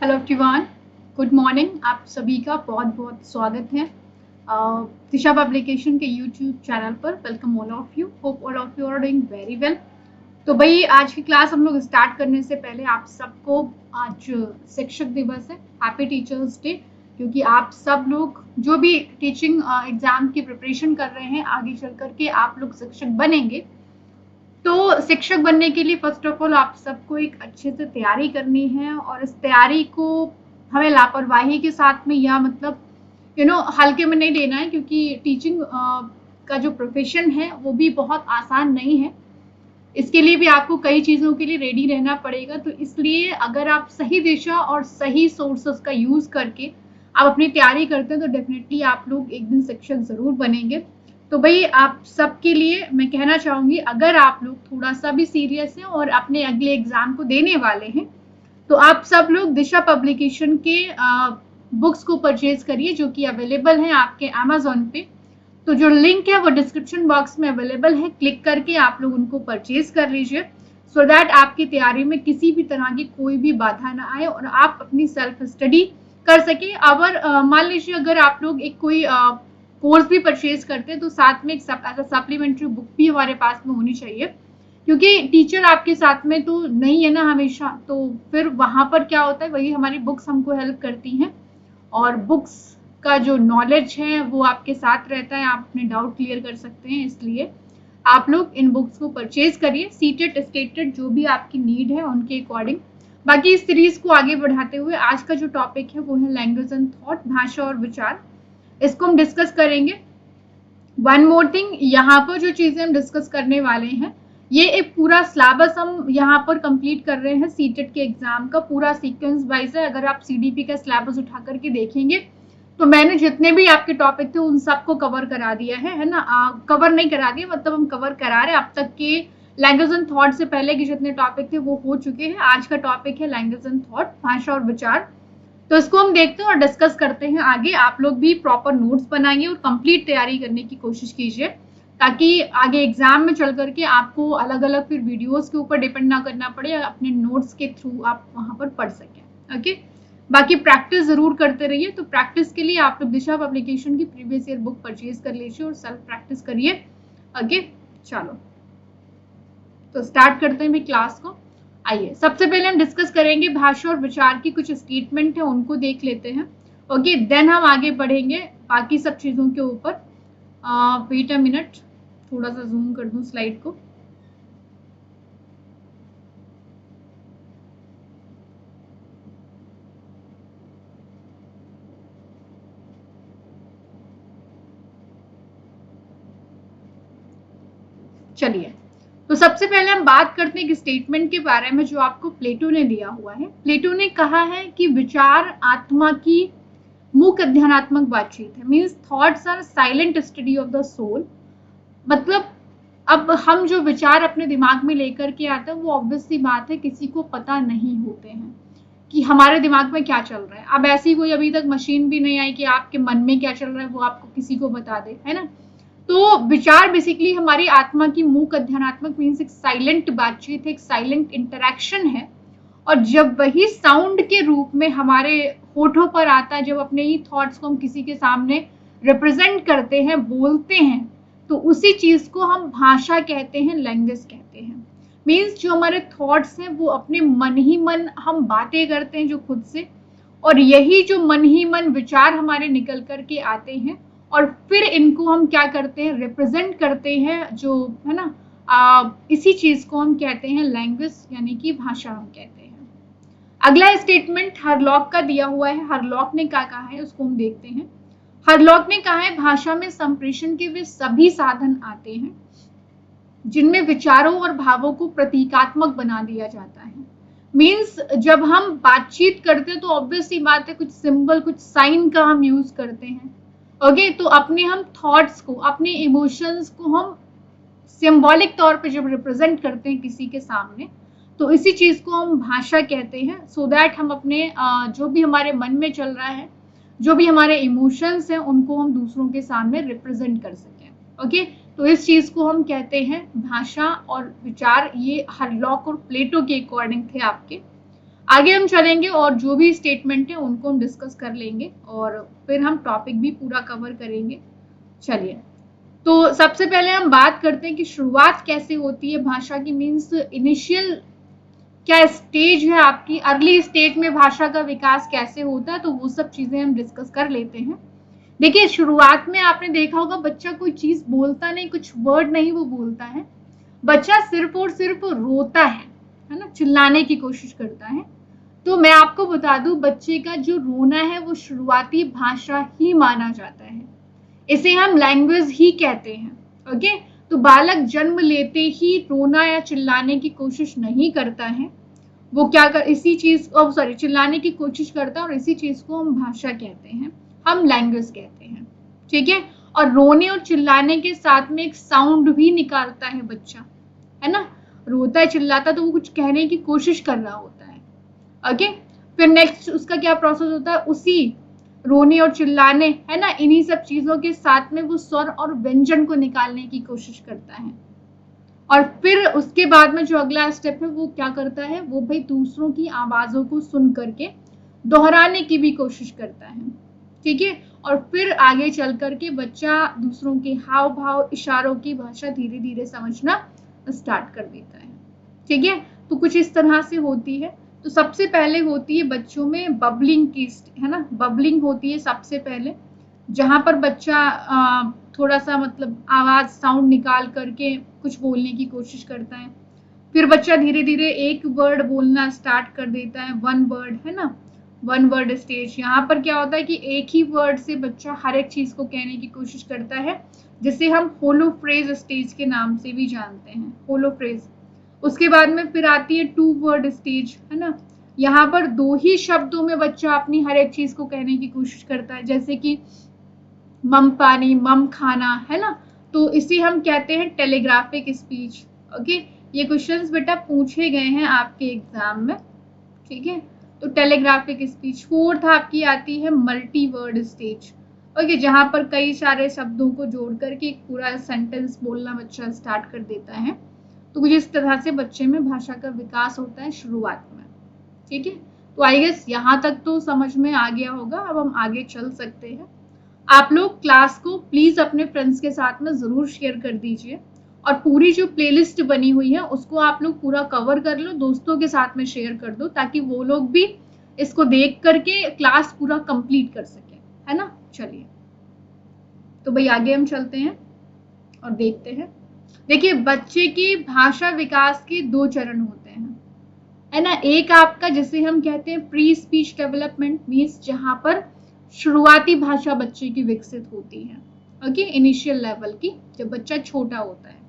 Hello everyone, good morning. आप सभी का बहुत बहुत स्वागत है दिशा पब्लिकेशन के यूट्यूब चैनल पर। Welcome all of you, hope all of you are doing very well. तो भाई आज की क्लास हम लोग स्टार्ट करने से पहले आप सबको आज शिक्षक दिवस है, हैप्पी टीचर्स डे। क्योंकि आप सब लोग जो भी टीचिंग एग्जाम की प्रिपरेशन कर रहे हैं, आगे चल करके आप लोग शिक्षक बनेंगे। तो शिक्षक बनने के लिए फर्स्ट ऑफ ऑल आप सबको एक अच्छे से तैयारी करनी है, और इस तैयारी को हमें लापरवाही के साथ में या मतलब हल्के में नहीं लेना है। क्योंकि टीचिंग का जो प्रोफेशन है वो भी बहुत आसान नहीं है। इसके लिए भी आपको कई चीज़ों के लिए रेडी रहना पड़ेगा। तो इसलिए अगर आप सही दिशा और सही सोर्सेस का यूज़ करके आप अपनी तैयारी करते हैं तो डेफिनेटली आप लोग एक दिन शिक्षक ज़रूर बनेंगे। तो भाई आप सबके लिए मैं कहना चाहूँगी, अगर आप लोग थोड़ा सा भी सीरियस हैं और अपने अगले एग्ज़ाम को देने वाले हैं तो आप सब लोग दिशा पब्लिकेशन के बुक्स को परचेज करिए, जो कि अवेलेबल हैं आपके अमेजोन पे। तो जो लिंक है वो डिस्क्रिप्शन बॉक्स में अवेलेबल है, क्लिक करके आप लोग उनको परचेज कर लीजिए, सो दैट आपकी तैयारी में किसी भी तरह की कोई भी बाधा ना आए और आप अपनी सेल्फ स्टडी कर सके। अगर मान लीजिए अगर आप लोग एक कोई कोर्स भी परचेज करते हैं तो साथ में एक सप्लीमेंट्री बुक भी हमारे पास में होनी चाहिए। क्योंकि टीचर आपके साथ में तो नहीं है ना हमेशा, तो फिर वहां पर क्या होता है, वही हमारी बुक्स हमको हेल्प करती हैं और बुक्स का जो नॉलेज है वो आपके साथ रहता है, आप अपने डाउट क्लियर कर सकते हैं। इसलिए आप लोग इन बुक्स को परचेज करिए, सीटेड स्टेटेड जो भी आपकी नीड है उनके अकॉर्डिंग। बाकी इस सीरीज को आगे बढ़ाते हुए आज का जो टॉपिक है वो है लैंग्वेज एंड थॉट, भाषा और विचार। इसको हम डिस्कस करेंगे। वन मोर थिंग, यहाँ पर जो चीजें हम डिस्कस करने वाले हैं ये एक पूरा सिलेबस हम यहाँ पर कंप्लीट कर रहे हैं। सीटेट के एग्जाम का पूरा सीक्वेंस वाइज है। अगर आप सीडीपी का सिलेबस उठा करके देखेंगे तो मैंने जितने भी आपके टॉपिक थे उन सबको कवर करा दिया है ना। कवर नहीं करा दिया, मतलब हम कवर करा रहे हैं। अब तक के लैंग्वेज एंड थॉट से पहले के जितने टॉपिक थे वो हो चुके हैं। आज का टॉपिक है लैंग्वेज एंड थॉट, भाषा और विचार। तो इसको हम देखते हैं और डिस्कस करते हैं आगे। आप लोग भी प्रॉपर नोट्स बनाइए और कंप्लीट तैयारी करने की कोशिश कीजिए, ताकि आगे एग्जाम में चल करके आपको अलग अलग फिर वीडियोस के ऊपर डिपेंड ना करना पड़े, अपने नोट्स के थ्रू आप वहां पर पढ़ सकें। ओके, बाकी प्रैक्टिस जरूर करते रहिए। तो प्रैक्टिस के लिए आप लोग दिशा पब्लिकेशन की प्रीवियस ईयर बुक परचेज कर लीजिए और सेल्फ प्रैक्टिस करिए। ओके, चलो तो स्टार्ट करते हैं भी क्लास को। आइए, सबसे पहले हम डिस्कस करेंगे भाषा और विचार की कुछ स्टेटमेंट है, उनको देख लेते हैं। ओके, देन हम आगे बढ़ेंगे बाकी सब चीजों के ऊपर। वेट अ मिनट, थोड़ा सा जूम कर दूं स्लाइड को। चलिए, तो सबसे पहले हम बात करते हैं एक स्टेटमेंट के बारे में जो आपको प्लेटो ने दिया हुआ है। प्लेटो ने कहा है कि विचार आत्मा की मूक अध्ययनात्मक बातचीत है। Means thoughts are silent study of the soul. मतलब अब हम जो विचार अपने दिमाग में लेकर के आते हैं वो ऑब्वियस सी बात है किसी को पता नहीं होते हैं कि हमारे दिमाग में क्या चल रहा है। अब ऐसी कोई अभी तक मशीन भी नहीं आई कि आपके मन में क्या चल रहा है वो आपको किसी को बता दे, है ना। तो विचार बेसिकली हमारी आत्मा की मूक अध्ययनात्मक मीन्स एक साइलेंट बातचीत है, एक साइलेंट इंटरेक्शन है। और जब वही साउंड के रूप में हमारे होठों पर आता है, जब अपने ही थॉट्स को हम किसी के सामने रिप्रेजेंट करते हैं, बोलते हैं, तो उसी चीज को हम भाषा कहते हैं, लैंग्वेज कहते हैं। मीन्स जो हमारे थॉट्स हैं वो अपने मन ही मन हम बातें करते हैं जो खुद से, और यही जो मन ही मन विचार हमारे निकल करके आते हैं और फिर इनको हम क्या करते हैं, रिप्रेजेंट करते हैं, जो है ना। इसी चीज को हम कहते हैं लैंग्वेज, यानी कि भाषा हम कहते हैं। अगला स्टेटमेंट हरलॉक का दिया हुआ है। हरलॉक ने क्या कहा है उसको हम देखते हैं। हरलॉक ने कहा है भाषा में संप्रेषण के वे सभी साधन आते हैं जिनमें विचारों और भावों को प्रतीकात्मक बना दिया जाता है। मीन्स जब हम बातचीत करते हैं तो ऑब्वियस सी बात है कुछ सिंबल, कुछ साइन का हम यूज करते हैं। ओके, तो अपने हम थॉट्स को, अपने इमोशंस को हम सिंबॉलिक तौर पे जब रिप्रेजेंट करते हैं किसी के सामने, तो इसी चीज को हम भाषा कहते हैं। सो दैट हम अपने जो भी हमारे मन में चल रहा है, जो भी हमारे इमोशंस हैं, उनको हम दूसरों के सामने रिप्रेजेंट कर सकें। ओके, तो इस चीज को हम कहते हैं भाषा और विचार। ये हरलॉक और प्लेटो के अकॉर्डिंग थे आपके। आगे हम चलेंगे और जो भी स्टेटमेंट है उनको हम डिस्कस कर लेंगे और फिर हम टॉपिक भी पूरा कवर करेंगे। चलिए, तो सबसे पहले हम बात करते हैं कि शुरुआत कैसे होती है भाषा की, मीन्स इनिशियल क्या स्टेज है आपकी, अर्ली स्टेज में भाषा का विकास कैसे होता है, तो वो सब चीजें हम डिस्कस कर लेते हैं। देखिए, शुरुआत में आपने देखा होगा बच्चा कोई चीज बोलता नहीं, कुछ वर्ड नहीं वो बोलता है, बच्चा सिर्फ और सिर्फ रोता है ना, चिल्लाने की कोशिश करता है। तो मैं आपको बता दूं, बच्चे का जो रोना है वो शुरुआती भाषा ही माना जाता है, इसे हम लैंग्वेज ही कहते हैं। ओके, तो बालक जन्म लेते ही रोना या चिल्लाने की कोशिश नहीं करता है, वो क्या कर इसी चीज सॉरी चिल्लाने की कोशिश करता है, और इसी चीज को हम भाषा कहते हैं, हम लैंग्वेज कहते हैं। ठीक है, और रोने और चिल्लाने के साथ में एक साउंड भी निकालता है बच्चा, है ना, रोता है चिल्लाता तो वो कुछ कहने की कोशिश कर रहा होता है। ओके, फिर नेक्स्ट उसका क्या प्रोसेस होता है, उसी रोने और चिल्लाने, है ना, इन्हीं सब चीजों के साथ में वो स्वर और व्यंजन को निकालने की कोशिश करता है। और फिर उसके बाद में जो अगला स्टेप है वो क्या करता है, वो भाई दूसरों की आवाजों को सुन करके दोहराने की भी कोशिश करता है। ठीक है, और फिर आगे चल करके बच्चा दूसरों के हाव भाव इशारों की भाषा धीरे धीरे समझना स्टार्ट कर देता है। ठीक है, तो कुछ इस तरह से होती है। तो सबसे पहले होती है बच्चों में बबलिंग की, है ना, बबलिंग होती है सबसे पहले, जहां पर बच्चा थोड़ा सा मतलब आवाज साउंड निकाल करके कुछ बोलने की कोशिश करता है। फिर बच्चा धीरे धीरे एक वर्ड बोलना स्टार्ट कर देता है, वन वर्ड, है ना, वन वर्ड स्टेज। यहाँ पर क्या होता है कि एक ही वर्ड से बच्चा हर एक चीज को कहने की कोशिश करता है, जिसे हम होलो फ्रेज स्टेज के नाम से भी जानते हैं, होलो फ्रेज। उसके बाद में फिर आती है टू वर्ड स्टेज, है ना, यहाँ पर दो ही शब्दों में बच्चा अपनी हर एक चीज को कहने की कोशिश करता है, जैसे कि मम पानी, मम खाना, है ना, तो इसे हम कहते हैं टेलीग्राफिक स्पीच। ओके, ये क्वेश्चंस बेटा पूछे गए हैं आपके एग्जाम में। ठीक है, तो टेलीग्राफिक स्पीच। फोर्थ आपकी आती है मल्टी वर्ड स्टेज। ओके, जहां पर कई सारे शब्दों को जोड़ करके एक पूरा सेंटेंस बोलना बच्चा स्टार्ट कर देता है। तो कुछ इस तरह से बच्चे में भाषा का विकास होता है शुरुआत में। ठीक है, तो आई गेस यहाँ तक तो समझ में आ गया होगा। अब हम आगे चल सकते हैं। आप लोग क्लास को प्लीज अपने फ्रेंड्स के साथ में जरूर शेयर कर दीजिए, और पूरी जो प्लेलिस्ट बनी हुई है उसको आप लोग पूरा कवर कर लो, दोस्तों के साथ में शेयर कर दो, ताकि वो लोग भी इसको देख करके क्लास पूरा कंप्लीट कर सके, है ना। चलिए, तो भाई आगे हम चलते हैं और देखते हैं। देखिए, बच्चे की भाषा विकास के दो चरण होते हैं, है ना। एक आपका जिसे हम कहते हैं प्री स्पीच डेवलपमेंट, मीन्स जहां पर शुरुआती भाषा बच्चे की विकसित होती है, ओके, इनिशियल लेवल की, जब बच्चा छोटा होता है।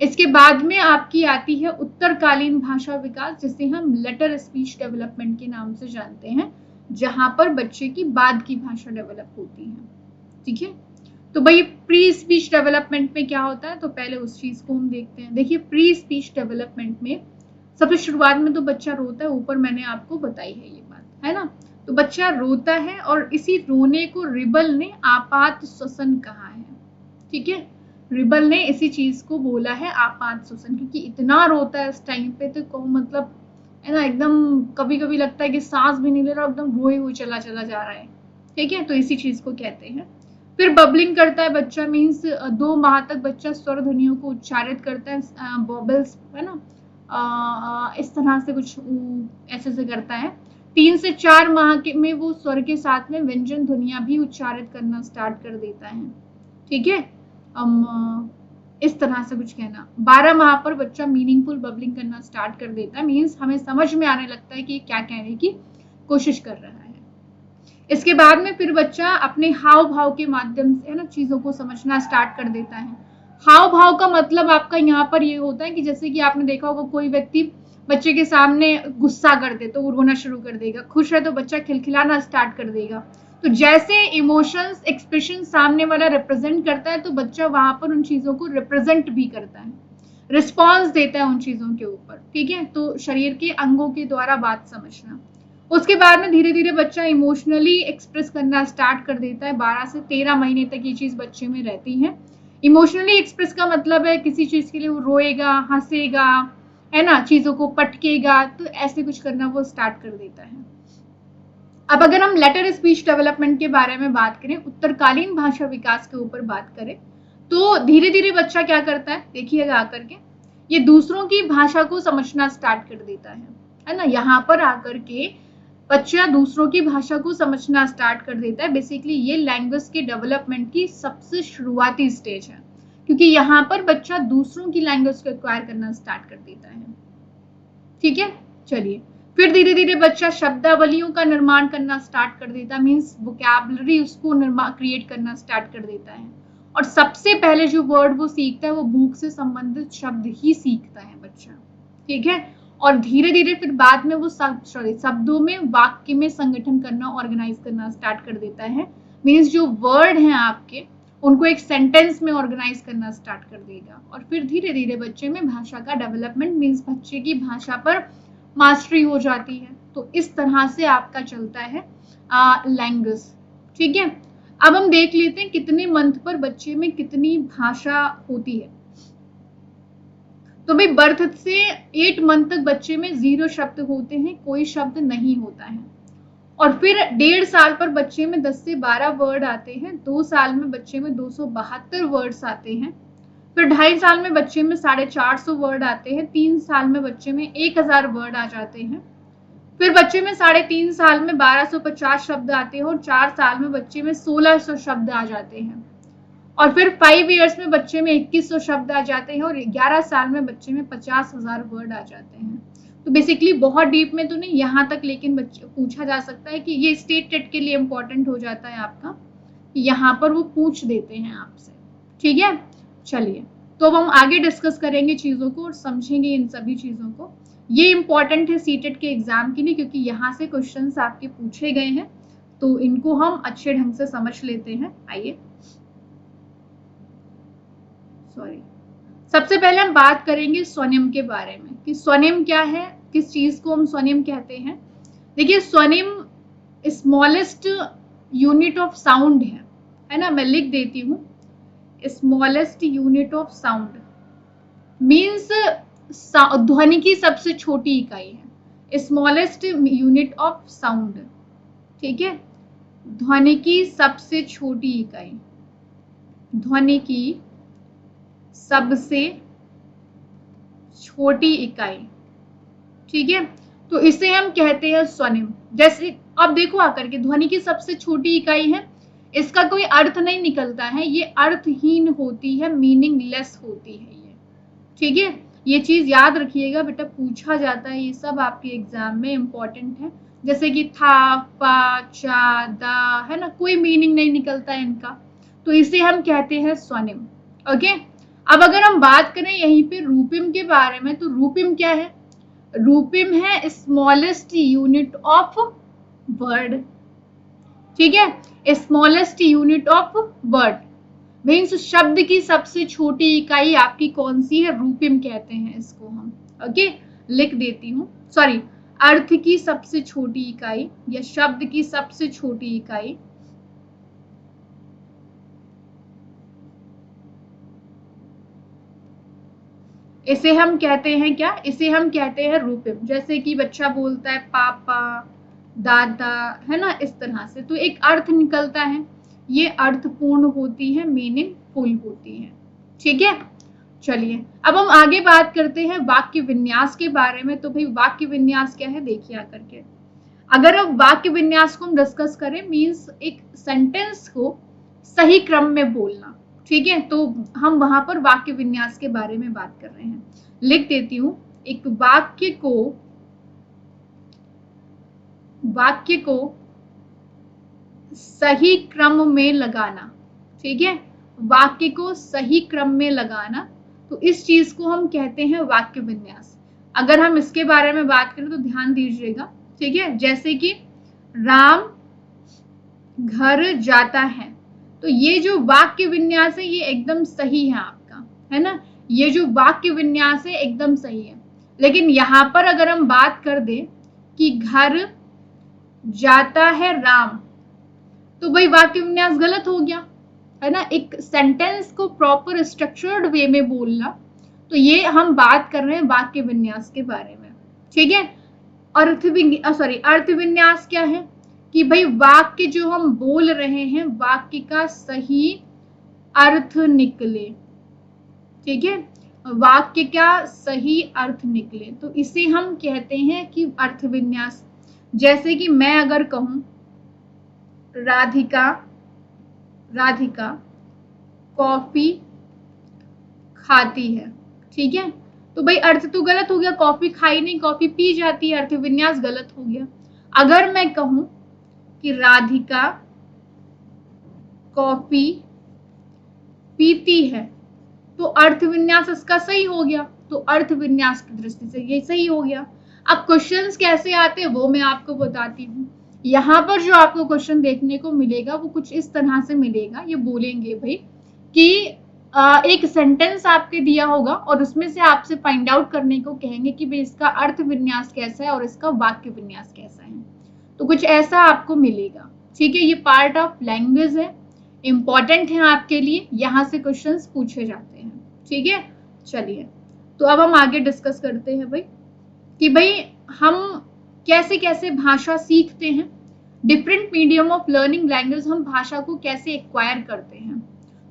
इसके बाद में आपकी आती है उत्तरकालीन भाषा विकास, जिसे हम लेटर स्पीच डेवलपमेंट के नाम से जानते हैं, जहां पर बच्चे की बाद की भाषा डेवलप होती है। ठीक है, तो भाई प्री स्पीच डेवलपमेंट में क्या होता है, तो पहले उस चीज को हम देखते हैं। देखिए, प्री स्पीच डेवलपमेंट में सबसे शुरुआत में तो बच्चा रोता है, ऊपर मैंने आपको बताई है ये बात, है ना। तो बच्चा रोता है और इसी रोने को रिबल ने आपात श्वसन कहा है। ठीक है, रिबल ने इसी चीज को बोला है आपात श्वसन, क्योंकि इतना रोता है इस टाइम पे, तो मतलब है ना, एकदम कभी कभी लगता है कि सांस भी नहीं ले रहा, एकदम रोए हुए चला जा रहा है। ठीक है, तो इसी चीज को कहते हैं। फिर बबलिंग करता है बच्चा, मीन्स 2 माह तक बच्चा स्वर ध्वनियों को उच्चारित करता है, बॉबल्स, है ना, इस तरह से कुछ ऐसे से करता है। 3 से 4 माह के में वो स्वर के साथ में व्यंजन ध्वनियां भी उच्चारित करना स्टार्ट कर देता है। ठीक है, इस तरह से कुछ कहना। 12 माह पर बच्चा मीनिंगफुल बबलिंग करना स्टार्ट कर देता है, मीन्स हमें समझ में आने लगता है कि क्या कहने की कोशिश कर रहा है। इसके बाद में फिर बच्चा अपने हाव भाव के माध्यम से, है ना, चीजों को समझना स्टार्ट कर देता है। हाव भाव का मतलब आपका यहाँ पर ये होता है कि जैसे कि आपने देखा होगा कोई व्यक्ति बच्चे के सामने गुस्सा कर दे तो वो रोना शुरू कर देगा, खुश है तो बच्चा खिलखिलाना स्टार्ट कर देगा। तो जैसे इमोशंस एक्सप्रेशन सामने वाला रिप्रेजेंट करता है, तो बच्चा वहां पर उन चीजों को रिप्रेजेंट भी करता है, रिस्पॉन्स देता है उन चीजों के ऊपर। ठीक है, तो शरीर के अंगों के द्वारा बात समझना। उसके बाद में धीरे धीरे बच्चा इमोशनली एक्सप्रेस करना स्टार्ट कर देता है। 12 से 13 महीने तक ये चीज बच्चे में रहती है। इमोशनली एक्सप्रेस का मतलब है किसी चीज के लिए वो रोएगा, हंसेगा, है ना, चीजों को पटकेगा, तो ऐसे कुछ करना वो स्टार्ट कर देता है। अब अगर हम लेटर स्पीच डेवलपमेंट के बारे में बात करें, उत्तरकालीन भाषा विकास के ऊपर बात करें, तो धीरे धीरे बच्चा क्या करता है, देखिएगा आकर के ये दूसरों की भाषा को समझना स्टार्ट कर देता है ना। यहाँ पर आकर के बच्चा दूसरों की भाषा को समझना स्टार्ट कर देता है। बेसिकली ये लैंग्वेज के डेवलपमेंट की सबसे शुरुआती स्टेज है, क्योंकि यहाँ पर बच्चा दूसरों की लैंग्वेज को एक्वायर करना स्टार्ट कर देता है। ठीक है, चलिए फिर धीरे धीरे बच्चा शब्दावलियों का निर्माण करना स्टार्ट कर देता है, मीन्स वोकैबुलरी उसको क्रिएट करना स्टार्ट कर देता है। और सबसे पहले जो वर्ड वो सीखता है वो भूख से संबंधित शब्द ही सीखता है बच्चा। ठीक है, और धीरे धीरे फिर बाद में वो शब्दों में वाक्य में संगठन करना, ऑर्गेनाइज करना स्टार्ट कर देता है। मीन्स जो वर्ड हैं आपके उनको एक सेंटेंस में ऑर्गेनाइज करना स्टार्ट कर देगा। और फिर धीरे धीरे बच्चे में भाषा का डेवलपमेंट, मीन्स बच्चे की भाषा पर मास्टरी हो जाती है। तो इस तरह से आपका चलता है लैंग्वेज। ठीक है, अब हम देख लेते हैं कितने मंथ पर बच्चे में कितनी भाषा होती है। तो भाई बर्थ से 8 मंथ तक बच्चे में 0 शब्द होते हैं, कोई शब्द नहीं होता है। और फिर 1.5 साल पर बच्चे में 10 से 12 वर्ड आते हैं, 2 साल में बच्चे में 272 वर्ड्स आते हैं, फिर 2.5 साल में बच्चे में 450 वर्ड आते हैं, 3 साल में बच्चे में 1000 वर्ड आ जाते हैं, फिर बच्चे में 3.5 साल में 1250 शब्द आते हैं, और 4 साल में बच्चे में 1600 शब्द आ जाते हैं, और फिर 5 इयर्स में बच्चे में 2100 शब्द आ जाते हैं, और 11 साल में बच्चे में 50,000 वर्ड आ जाते हैं। तो बेसिकली बहुत डीप में तो नहीं, यहाँ तक लेकिन बच्चे पूछा जा सकता है कि ये स्टेट टेट के लिए इंपॉर्टेंट हो जाता है आपका, यहाँ पर वो पूछ देते हैं आपसे। ठीक है, चलिए तो अब हम आगे डिस्कस करेंगे चीजों को और समझेंगे इन सभी चीजों को। ये इंपॉर्टेंट है सीटेट के एग्जाम के लिए, क्योंकि यहाँ से क्वेश्चंस आपके पूछे गए हैं, तो इनको हम अच्छे ढंग से समझ लेते हैं। आइए, सॉरी, सबसे पहले हम बात करेंगे स्वनिम के बारे में कि स्वनिम क्या है, किस चीज को हम स्वनिम कहते हैं। देखिए, स्वनिम स्मॉलेस्ट यूनिट ऑफ साउंड है ना। मैं लिख देती हूँ, smallest unit of sound means ध्वनि की सबसे छोटी इकाई है, स्मॉलेस्ट यूनिट ऑफ साउंड। ठीक है, ध्वनि की सबसे छोटी इकाई, ध्वनि की सबसे छोटी इकाई। ठीक है, तो इसे हम कहते हैं स्वनिम। जैसे अब देखो आकर के, ध्वनि की सबसे छोटी इकाई है, इसका कोई अर्थ नहीं निकलता है, ये अर्थहीन होती है, मीनिंगलेस होती है ये। ठीक है, ये चीज याद रखिएगा बेटा, पूछा जाता है, ये सब आपके एग्जाम में इंपॉर्टेंट है। जैसे कि था, पा, चा, दा, है ना, कोई मीनिंग नहीं निकलता है इनका, तो इसे हम कहते हैं स्वनिम। ओके, अब अगर हम बात करें यहीं पे रूपिम के बारे में, तो रूपिम क्या है, रूपिम है स्मॉलेस्ट यूनिट ऑफ वर्ड। ठीक है, smallest unit of word means शब्द की सबसे छोटी इकाई आपकी कौन सी है, रूपिम कहते हैं इसको हम। ओके, लिख देती हूँ, सॉरी, अर्थ की सबसे छोटी इकाई या शब्द की सबसे छोटी इकाई इसे हम कहते हैं क्या, इसे हम कहते हैं रूपिम। जैसे कि बच्चा बोलता है पापा, दादा, है ना, इस तरह से, तो एक अर्थ निकलता है, ये अर्थपूर्ण होती है, मीनिंगफुल होती है। ठीक है, चलिए अब हम आगे बात करते हैं वाक्य विन्यास के बारे में। तो भाई वाक्य विन्यास क्या है, देखिए आकर के, अगर अब वाक्य विन्यास को हम डिस्कस करें, मीन्स एक सेंटेंस को सही क्रम में बोलना। ठीक है, तो हम वहां पर वाक्य विन्यास के बारे में बात कर रहे हैं। लिख देती हूं, एक वाक्य को सही क्रम में लगाना। ठीक है, वाक्य को सही क्रम में लगाना, तो इस चीज को हम कहते हैं वाक्य विन्यास। अगर हम इसके बारे में बात करें तो ध्यान दीजिएगा। ठीक है, जैसे कि राम घर जाता है, तो ये जो वाक्य विन्यास है ये एकदम सही है आपका, है ना, ये जो वाक्य विन्यास है एकदम सही है। लेकिन यहाँ पर अगर हम बात कर दें कि घर जाता है राम, तो भाई वाक्य विन्यास गलत हो गया, है ना। एक सेंटेंस को प्रॉपर स्ट्रक्चर्ड वे में बोलना, तो ये हम बात कर रहे हैं वाक्य विन्यास के बारे में, ठीक है। अर्थ विन्यास क्या है कि भाई वाक्य जो हम बोल रहे हैं वाक्य का सही अर्थ निकले, ठीक है, वाक्य का सही अर्थ निकले, तो इसे हम कहते हैं कि अर्थ विन्यास। जैसे कि मैं अगर कहूं राधिका कॉफी खाती है, ठीक है, तो भाई अर्थ तो गलत हो गया, कॉफी खाई नहीं, कॉफी पी जाती है, अर्थ विन्यास गलत हो गया। अगर मैं कहूं कि राधिका कॉफी पीती है, तो अर्थ विन्यास इसका सही हो गया, तो अर्थ विन्यास की दृष्टि से ये सही हो गया। अब क्वेश्चंस कैसे आते हैं वो मैं आपको बताती हूँ। यहाँ पर जो आपको क्वेश्चन देखने को मिलेगा वो कुछ इस तरह से मिलेगा, ये बोलेंगे भाई कि एक सेंटेंस आपके दिया होगा और उसमें से आपसे फाइंड आउट करने को कहेंगे कि भाई इसका अर्थ विन्यास कैसा है और इसका वाक्य विन्यास कैसा है, तो कुछ ऐसा आपको मिलेगा, ठीक है। ये पार्ट ऑफ लैंग्वेज है, इंपॉर्टेंट है आपके लिए, यहाँ से क्वेश्चंस पूछे जाते हैं, ठीक है। चलिए, तो अब हम आगे डिस्कस करते हैं भाई कि भाई हम कैसे कैसे भाषा सीखते हैं, different medium of learning language, हम भाषा को कैसे एक्वायर करते हैं।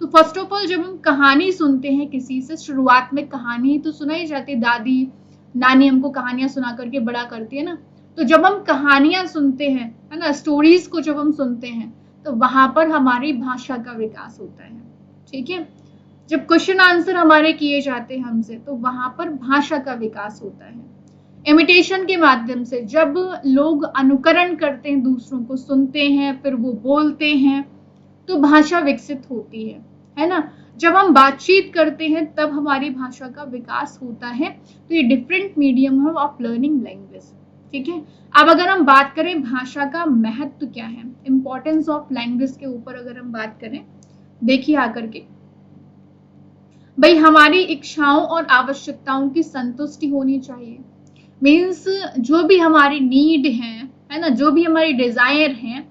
तो फर्स्ट ऑफ ऑल जब हम कहानी सुनते हैं किसी से, शुरुआत में कहानी तो सुनाई जाती है, दादी नानी हमको कहानियां सुना करके बड़ा करती है ना, तो जब हम कहानियां सुनते हैं, है ना, स्टोरीज को जब हम सुनते हैं, तो वहां पर हमारी भाषा का विकास होता है, ठीक है। जब क्वेश्चन आंसर हमारे किए जाते हैं हमसे, तो वहां पर भाषा का विकास होता है। इमिटेशन के माध्यम से जब लोग अनुकरण करते हैं, दूसरों को सुनते हैं, फिर वो बोलते हैं, तो भाषा विकसित होती है ना। जब हम बातचीत करते हैं तब हमारी भाषा का विकास होता है। तो ये डिफरेंट मीडियम है ऑफ लर्निंग लैंग्वेज, ठीक है। अब अगर हम बात करें भाषा का महत्व क्या है, इंपॉर्टेंस ऑफ लैंग्वेज के ऊपर अगर हम बात करें, देखिए आकर के भाई हमारी इच्छाओं और आवश्यकताओं की संतुष्टि होनी चाहिए। मीन्स जो भी हमारी नीड है ना, जो भी हमारी डिजायर है,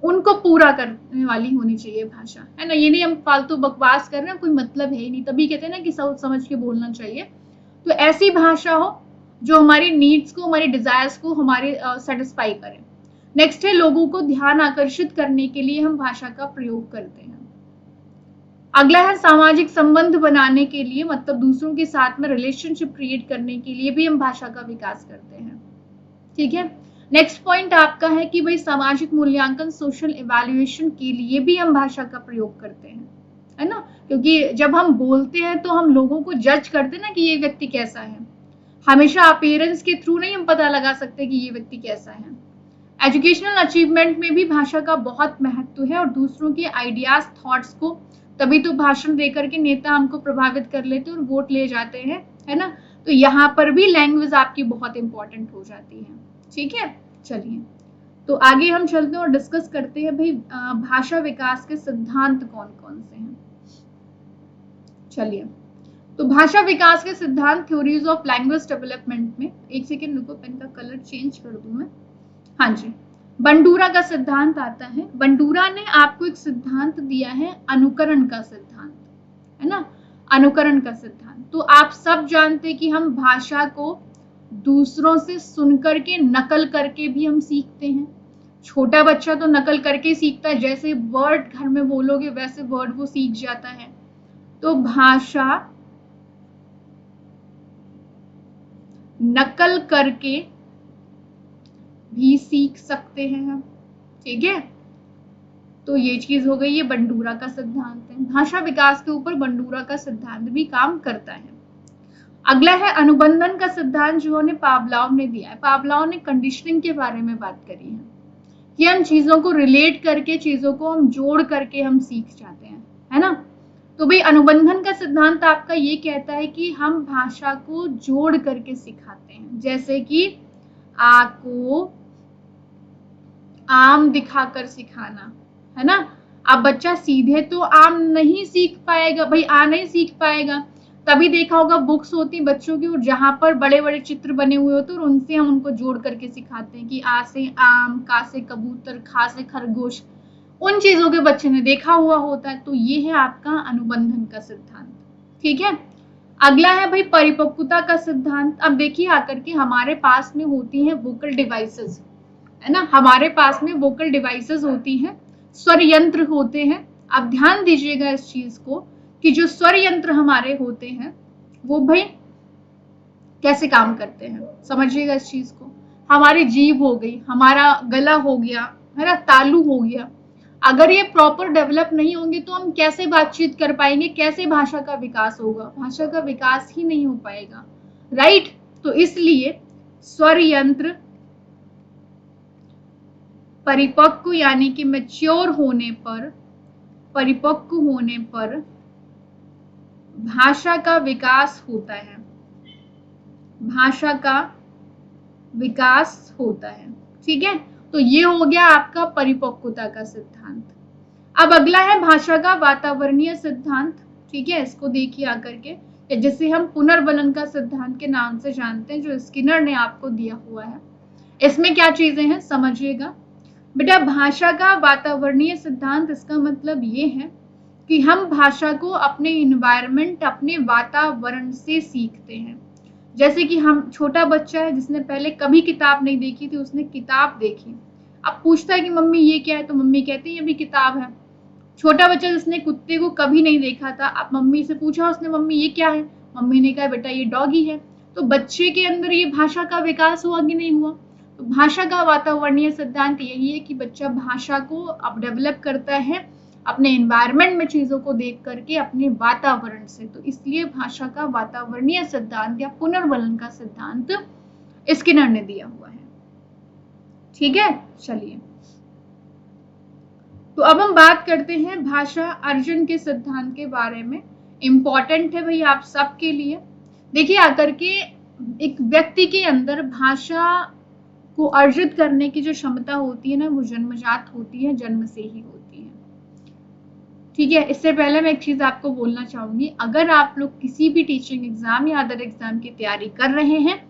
उनको पूरा करने वाली होनी चाहिए भाषा, है ना। ये नहीं हम फालतू बकवास कर रहे हैं, कोई मतलब है ही नहीं, तभी कहते हैं ना कि सोच समझ के बोलना चाहिए। तो ऐसी भाषा हो जो हमारी नीड्स को, हमारी डिजायर्स को हमारे सेटिस्फाई करे। नेक्स्ट है लोगों को ध्यान आकर्षित करने के लिए हम भाषा का प्रयोग करते हैं। अगला है सामाजिक संबंध बनाने के लिए, मतलब दूसरों के साथ में रिलेशनशिप क्रिएट करने के लिए भी हम भाषा का विकास करते हैं, ठीक है। नेक्स्ट पॉइंट आपका है कि भाई सामाजिक मूल्यांकन, सोशल इवैल्यूएशन के लिए भी हम भाषा का प्रयोग करते हैं, है ना, क्योंकि जब हम बोलते हैं तो हम लोगों को जज करते हैं ना कि ये व्यक्ति कैसा है। हमेशा अपीयरेंस के थ्रू नहीं हम पता लगा सकते कि ये व्यक्ति कैसा है। एजुकेशनल अचीवमेंट में भी भाषा का बहुत महत्व है और दूसरों के आइडियाज, थॉट्स को, तभी तो भाषण देकर के नेता हमको प्रभावित कर लेते हैं और वोट ले जाते हैं, है ना। तो यहाँ पर भी लैंग्वेज आपकी बहुत इंपॉर्टेंट हो जाती है, ठीक है। चलिए, तो आगे हम चलते हैं और डिस्कस करते हैं भाई भाषा विकास के सिद्धांत कौन कौन से हैं। चलिए, तो भाषा विकास के सिद्धांत, थ्योरीज ऑफ लैंग्वेज डेवलपमेंट में, एक सेकेंड रुको, पेन का कलर चेंज कर दूं मैं। हाँ जी, बंडूरा का सिद्धांत आता है। बंडूरा ने आपको एक सिद्धांत दिया है, अनुकरण का सिद्धांत, है ना, अनुकरण का सिद्धांत। तो आप सब जानते हैं कि हम भाषा को दूसरों से सुनकर के, नकल करके भी हम सीखते हैं। छोटा बच्चा तो नकल करके सीखता है, जैसे वर्ड घर में बोलोगे वैसे वर्ड वो सीख जाता है। तो भाषा नकल करके भी सीख सकते हैं हम, ठीक है। तो ये चीज हो गई, ये बंडूरा का सिद्धांत है। भाषा विकास के ऊपर बंडूरा का सिद्धांत भी काम करता है। अगला है अनुबंधन का सिद्धांत, जो ने पावलोव ने दिया है। पावलोव ने कंडीशनिंग के बारे में बात करी है कि हम चीजों को रिलेट करके, चीजों को हम जोड़ करके हम सीख जाते हैं, है ना। तो भाई अनुबंधन का सिद्धांत आपका ये कहता है कि हम भाषा को जोड़ करके सिखाते हैं। जैसे कि आ को आम दिखाकर सिखाना, है ना। अब बच्चा सीधे तो आम नहीं सीख पाएगा, भाई आ नहीं सीख पाएगा। तभी देखा होगा बुक्स होती बच्चों की, और जहां पर बड़े बड़े चित्र बने हुए होते हैं और उनसे हम उनको जोड़ करके सिखाते हैं कि आ से आम, का से कबूतर, खा से खरगोश, उन चीजों के बच्चे ने देखा हुआ होता है। तो ये है आपका अनुबंधन का सिद्धांत, ठीक है। अगला है भाई परिपक्वता का सिद्धांत। अब देखिए आकर के हमारे पास में होती हैं वोकल डिवाइसेस, है ना, हमारे पास में वोकल डिवाइसेस होती हैं, स्वर यंत्र होते हैं। आप ध्यान दीजिएगा इस चीज को कि जो स्वर यंत्र हमारे होते हैं वो भाई कैसे काम करते हैं, समझिएगा इस चीज को। हमारी जीभ हो गई, हमारा गला हो गया, है ना, तालु हो गया, अगर ये प्रॉपर डेवलप नहीं होंगे तो हम कैसे बातचीत कर पाएंगे, कैसे भाषा का विकास होगा, भाषा का विकास ही नहीं हो पाएगा, राइट। तो इसलिए स्वर यंत्र परिपक्व यानी कि मैच्योर होने पर, परिपक्व होने पर भाषा का विकास होता है, भाषा का विकास होता है, ठीक है। तो ये हो गया आपका परिपक्वता का सिद्धांत। अब अगला है भाषा का वातावरणीय सिद्धांत, ठीक है, इसको देखिए आकर के, जिसे हम पुनर्बलन का सिद्धांत के नाम से जानते हैं, जो स्किनर ने आपको दिया हुआ है। इसमें क्या चीजें हैं समझिएगा बेटा। भाषा का वातावरणीय सिद्धांत, इसका मतलब ये है कि हम भाषा को अपने इन्वायरमेंट, अपने वातावरण से सीखते हैं। जैसे कि हम, छोटा बच्चा है जिसने पहले कभी किताब नहीं देखी थी, उसने किताब देखी, अब पूछता है कि मम्मी ये क्या है, तो मम्मी कहती है ये भी किताब है। छोटा बच्चा जिसने कुत्ते को कभी नहीं देखा था, अब मम्मी से पूछा उसने मम्मी ये क्या है, मम्मी ने कहा बेटा ये डॉगी है। तो बच्चे के अंदर ये भाषा का विकास हुआ कि नहीं हुआ। तो भाषा का वातावरणीय सिद्धांत यही है कि बच्चा भाषा को अब डेवलप करता है अपने एनवायरनमेंट में चीजों को देख करके, अपने वातावरण से। तो इसलिए भाषा का वातावरणीय सिद्धांत या पुनर्बलन का सिद्धांत स्किनर ने दिया हुआ है, ठीक है। चलिए, तो अब हम बात करते हैं भाषा अर्जन के सिद्धांत के बारे में। इंपॉर्टेंट है भाई आप सबके लिए। देखिए आकर के एक व्यक्ति के अंदर भाषा को अर्जित करने की जो क्षमता होती है ना, वो जन्मजात होती है, जन्म से ही होती है, ठीक है। इससे पहले मैं एक चीज आपको बोलना चाहूंगी, अगर आप लोग किसी भी टीचिंग एग्जाम या अदर एग्जाम की तैयारी कर रहे हैं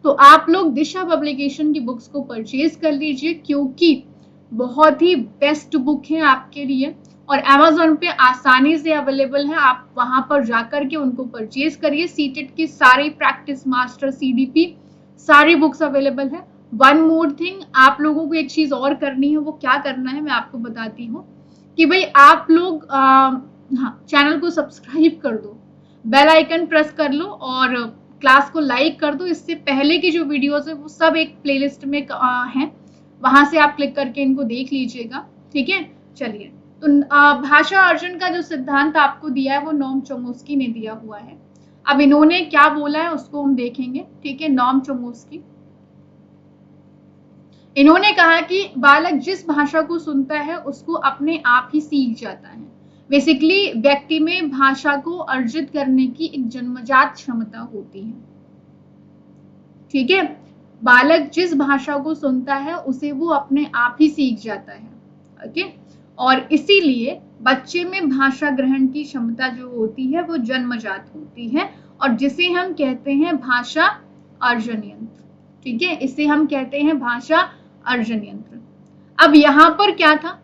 तो आप लोग दिशा पब्लिकेशन की बुक्स को परचेज कर लीजिए, क्योंकि बहुत ही बेस्ट बुक है आपके लिए, और Amazon पे आसानी से अवेलेबल है। आप वहां पर जाकर के उनको परचेज करिए। सीटेट की सारी प्रैक्टिस मास्टर, CDP सारी बुक्स अवेलेबल है। वन मोर थिंग, आप लोगों को एक चीज और करनी है, वो क्या करना है मैं आपको बताती हूँ कि भाई आप लोग चैनल को सब्सक्राइब कर दो, बेल आइकन प्रेस कर लो और क्लास को लाइक कर दो। इससे पहले की जो वीडियोस है वो सब एक प्लेलिस्ट में हैं, वहां से आप क्लिक करके इनको देख लीजिएगा, ठीक है। चलिए, तो भाषा अर्जन का जो सिद्धांत आपको दिया है वो नोम चोम्स्की ने दिया हुआ है। अब इन्होंने क्या बोला है उसको हम देखेंगे, ठीक है। नोम चोम्स्की, इन्होंने कहा कि बालक जिस भाषा को सुनता है उसको अपने आप ही सीख जाता है। बेसिकली व्यक्ति में भाषा को अर्जित करने की एक जन्मजात क्षमता होती है, ठीक है। बालक जिस भाषा को सुनता है उसे वो अपने आप ही सीख जाता है, ओके। और इसीलिए बच्चे में भाषा ग्रहण की क्षमता जो होती है वो जन्मजात होती है, और जिसे हम कहते हैं भाषा अर्जन यंत्र, ठीक है। इसे हम कहते हैं भाषा अर्जन यंत्र। अब यहाँ पर क्या था,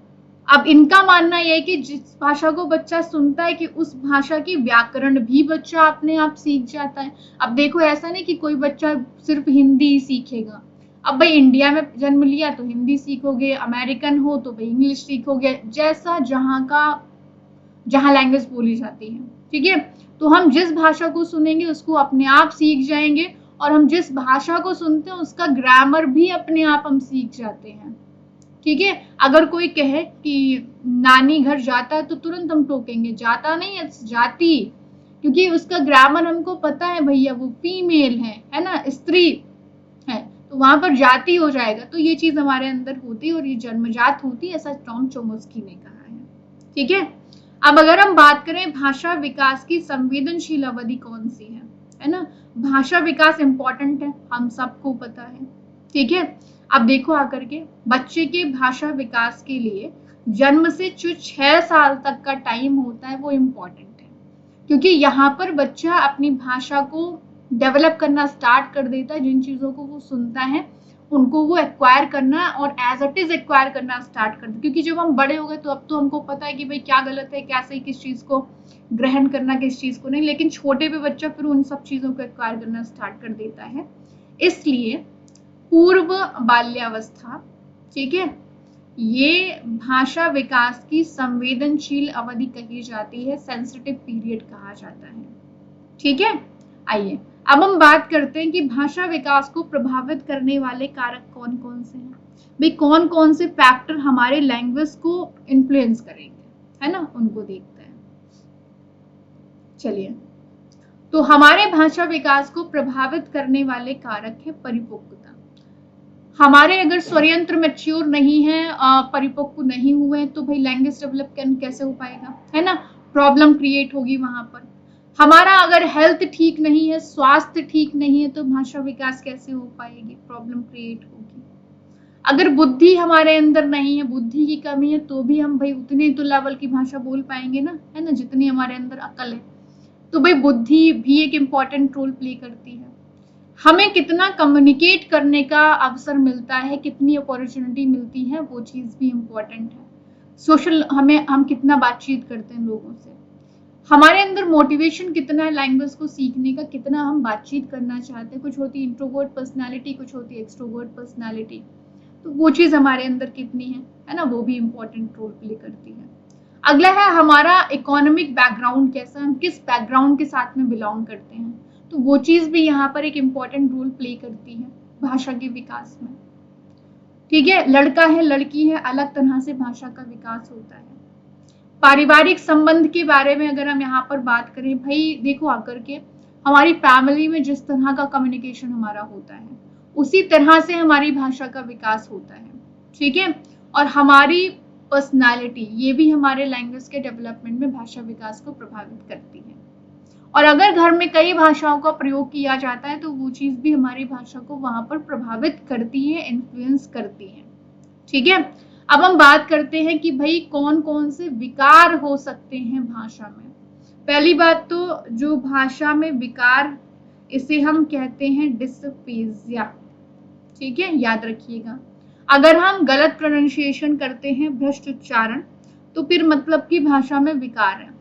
अब इनका मानना यह है कि जिस भाषा को बच्चा सुनता है कि उस भाषा की व्याकरण भी बच्चा अपने आप सीख जाता है। अब देखो ऐसा नहीं कि कोई बच्चा सिर्फ हिंदी ही सीखेगा। अब भाई इंडिया में जन्म लिया तो हिंदी सीखोगे, अमेरिकन हो तो भाई इंग्लिश सीखोगे, जैसा जहाँ लैंग्वेज बोली जाती है, ठीक है। तो हम जिस भाषा को सुनेंगे उसको अपने आप सीख जाएंगे, और हम जिस भाषा को सुनते हैं उसका ग्रामर भी अपने आप हम सीख जाते हैं, ठीक है। अगर कोई कहे कि नानी घर जाता है तो तुरंत हम टोकेंगे, जाता नहीं है, जाती, क्योंकि उसका ग्रामर हमको पता है भैया, वो फीमेल है ना, स्त्री है, तो वहां पर जाति हो जाएगा। तो ये चीज हमारे अंदर होती है और ये जन्मजात होती है, ऐसा नोम चोम्स्की ने कहा है, ठीक है। अब अगर हम बात करें भाषा विकास की संवेदनशील अवधि कौन सी है ना, भाषा विकास इंपॉर्टेंट है, हम सबको पता है, ठीक है। अब देखो आकर के बच्चे के भाषा विकास के लिए जन्म से जो 6 साल तक का टाइम होता है वो इम्पोर्टेंट है, क्योंकि यहाँ पर बच्चा अपनी भाषा को डेवलप करना स्टार्ट कर देता है। जिन चीजों को वो सुनता है उनको वो एक्वायर करना और एज इट इज एक्वायर करना स्टार्ट कर दे, क्योंकि जब हम बड़े हो गए तो अब तो हमको पता है कि भाई क्या गलत है, क्या सही, किस चीज को ग्रहण करना, किस चीज को नहीं। लेकिन छोटे पे बच्चा फिर उन सब चीजों को एक्वायर करना स्टार्ट कर देता है। इसलिए पूर्व बाल्यावस्था, ठीक है, ये भाषा विकास की संवेदनशील अवधि कही जाती है, सेंसिटिव पीरियड कहा जाता है। ठीक है, आइए अब हम बात करते हैं कि भाषा विकास को प्रभावित करने वाले कारक कौन कौन से हैं। भाई कौन कौन से फैक्टर हमारे लैंग्वेज को इन्फ्लुएंस करेंगे, है ना, उनको देखते हैं। चलिए, तो हमारे भाषा विकास को प्रभावित करने वाले कारक है परिपक्वता। हमारे अगर स्वरयंत्र मैच्योर नहीं है, परिपक्व नहीं हुए, तो भाई लैंग्वेज डेवलप कैसे हो पाएगा, है ना, प्रॉब्लम क्रिएट होगी वहां पर। हमारा अगर हेल्थ ठीक नहीं है, स्वास्थ्य ठीक नहीं है, तो भाषा विकास कैसे हो पाएगी, प्रॉब्लम क्रिएट होगी। अगर बुद्धि हमारे अंदर नहीं है, बुद्धि की कमी है, तो भी हम भाई उतने तो लेवल की भाषा बोल पाएंगे ना, है ना, जितनी हमारे अंदर अकल है। तो भाई बुद्धि भी एक इम्पॉर्टेंट रोल प्ले करती है। हमें कितना कम्युनिकेट करने का अवसर मिलता है, कितनी अपॉर्चुनिटी मिलती है, वो चीज भी इम्पोर्टेंट है। सोशल हम कितना बातचीत करते हैं लोगों से, हमारे अंदर मोटिवेशन कितना है लैंग्वेज को सीखने का, कितना हम बातचीत करना चाहते हैं। कुछ होती है इंट्रोवर्ट पर्सनालिटी, कुछ होती है एक्सट्रोवर्ट पर्सनालिटी, तो वो चीज हमारे अंदर कितनी है ना, वो भी इम्पोर्टेंट रोल प्ले करती है। अगला है हमारा इकोनॉमिक बैकग्राउंड कैसा, हम किस बैकग्राउंड के साथ में बिलोंग करते हैं, तो वो चीज भी यहाँ पर एक इम्पॉर्टेंट रोल प्ले करती है भाषा के विकास में। ठीक है, लड़का है लड़की है, अलग तरह से भाषा का विकास होता है। पारिवारिक संबंध के बारे में अगर हम यहाँ पर बात करें, भाई देखो आकर के हमारी फैमिली में जिस तरह का कम्युनिकेशन हमारा होता है, उसी तरह से हमारी भाषा का विकास होता है। ठीक है, और हमारी पर्सनालिटी, ये भी हमारे लैंग्वेज के डेवलपमेंट में भाषा विकास को प्रभावित करती है। और अगर घर में कई भाषाओं का प्रयोग किया जाता है, तो वो चीज भी हमारी भाषा को वहां पर प्रभावित करती है, इन्फ्लुएंस करती है। ठीक है, अब हम बात करते हैं कि भाई कौन कौन से विकार हो सकते हैं भाषा में। पहली बात तो जो भाषा में विकार, इसे हम कहते हैं डिस्फेजिया। ठीक है, याद रखिएगा, अगर हम गलत प्रोनाउंसिएशन करते हैं, भ्रष्ट उच्चारण, तो फिर मतलब कि भाषा में विकार है।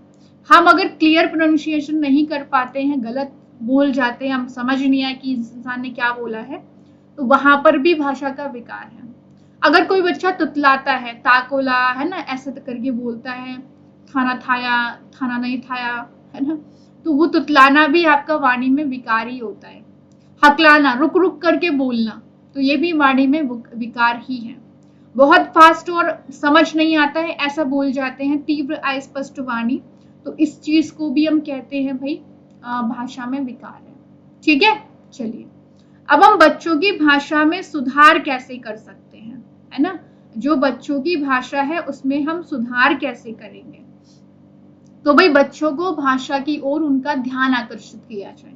हम अगर क्लियर प्रोनाउंसिएशन नहीं कर पाते हैं, गलत बोल जाते हैं, हम समझ नहीं आया कि इंसान ने क्या बोला है, तो वहां पर भी भाषा का विकार है। अगर कोई बच्चा तुतलाता है, ताकोला, है ना, ऐसे करके बोलता है, खाना खाया, खाना नहीं खाया, है ना, तो वो तुतलाना भी आपका वाणी में विकार ही होता है। हकलाना, रुक रुक करके बोलना, तो ये भी वाणी में विकार ही है। बहुत फास्ट और समझ नहीं आता है ऐसा बोल जाते हैं, तीव्र अस्पष्ट वाणी, तो इस चीज को भी हम कहते हैं भाई भाषा में विकार है। ठीक है, चलिए अब हम बच्चों की भाषा में सुधार कैसे कर सकते हैं, है ना, जो बच्चों की भाषा है उसमें हम सुधार कैसे करेंगे। तो भाई बच्चों को भाषा की ओर उनका ध्यान आकर्षित किया जाए,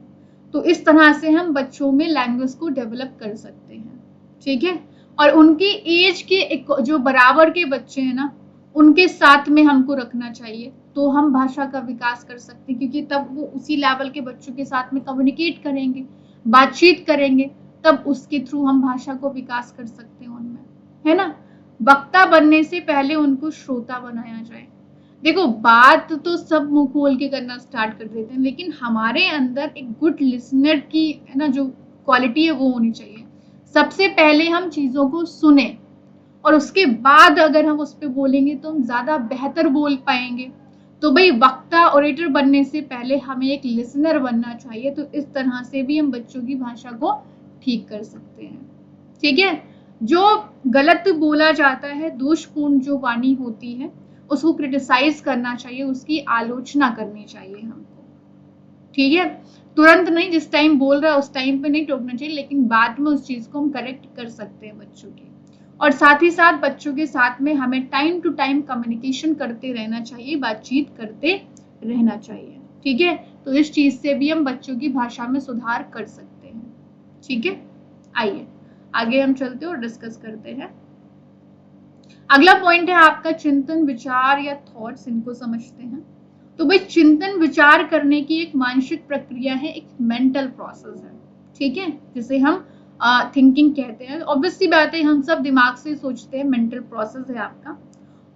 तो इस तरह से हम बच्चों में लैंग्वेज को डेवलप कर सकते हैं। ठीक है, और उनकी एज के जो बराबर के बच्चे हैं ना, उनके साथ में हमको रखना चाहिए, तो हम भाषा का विकास कर सकते हैं, क्योंकि तब वो उसी लेवल के बच्चों के साथ में कम्युनिकेट करेंगे, बातचीत करेंगे, तब उसके थ्रू हम भाषा को विकास कर सकते हैं उनमें, है ना। वक्ता बनने से पहले उनको श्रोता बनाया जाए। देखो बात तो सब मुंह खोल के करना स्टार्ट कर देते हैं, लेकिन हमारे अंदर एक गुड लिसनर की, है ना, जो क्वालिटी है वो होनी चाहिए। सबसे पहले हम चीजों को सुने और उसके बाद अगर हम उस पर बोलेंगे तो हम ज्यादा बेहतर बोल पाएंगे। तो भाई वक्ता ओरेटर बनने से पहले हमें एक लिसनर बनना चाहिए, तो इस तरह से भी हम बच्चों की भाषा को ठीक कर सकते हैं। ठीक है, जो गलत बोला जाता है, दोषपूर्ण जो वाणी होती है, उसको क्रिटिसाइज करना चाहिए, उसकी आलोचना करनी चाहिए हमको। ठीक है, तुरंत नहीं, जिस टाइम बोल रहा है उस टाइम पे नहीं टोकना चाहिए, लेकिन बाद में उस चीज को हम करेक्ट कर सकते हैं बच्चों की। और साथ ही साथ बच्चों के साथ में हमें टाइम टू टाइम कम्युनिकेशन करते रहना चाहिए, बातचीत करते रहना चाहिए। ठीक है, तो इस चीज से भी हम बच्चों की भाषा में सुधार कर सकते हैं। ठीक है, आइए आगे हम चलते और डिस्कस करते हैं। अगला पॉइंट है आपका चिंतन विचार या थॉट्स, इनको समझते हैं। तो भाई चिंतन विचार करने की एक मानसिक प्रक्रिया है, एक मेंटल प्रोसेस है। ठीक है, जिसे हम थिंकिंग कहते हैं। ऑब्वियसली बात है, हम सब दिमाग से सोचते हैं, मेंटल प्रोसेस है आपका।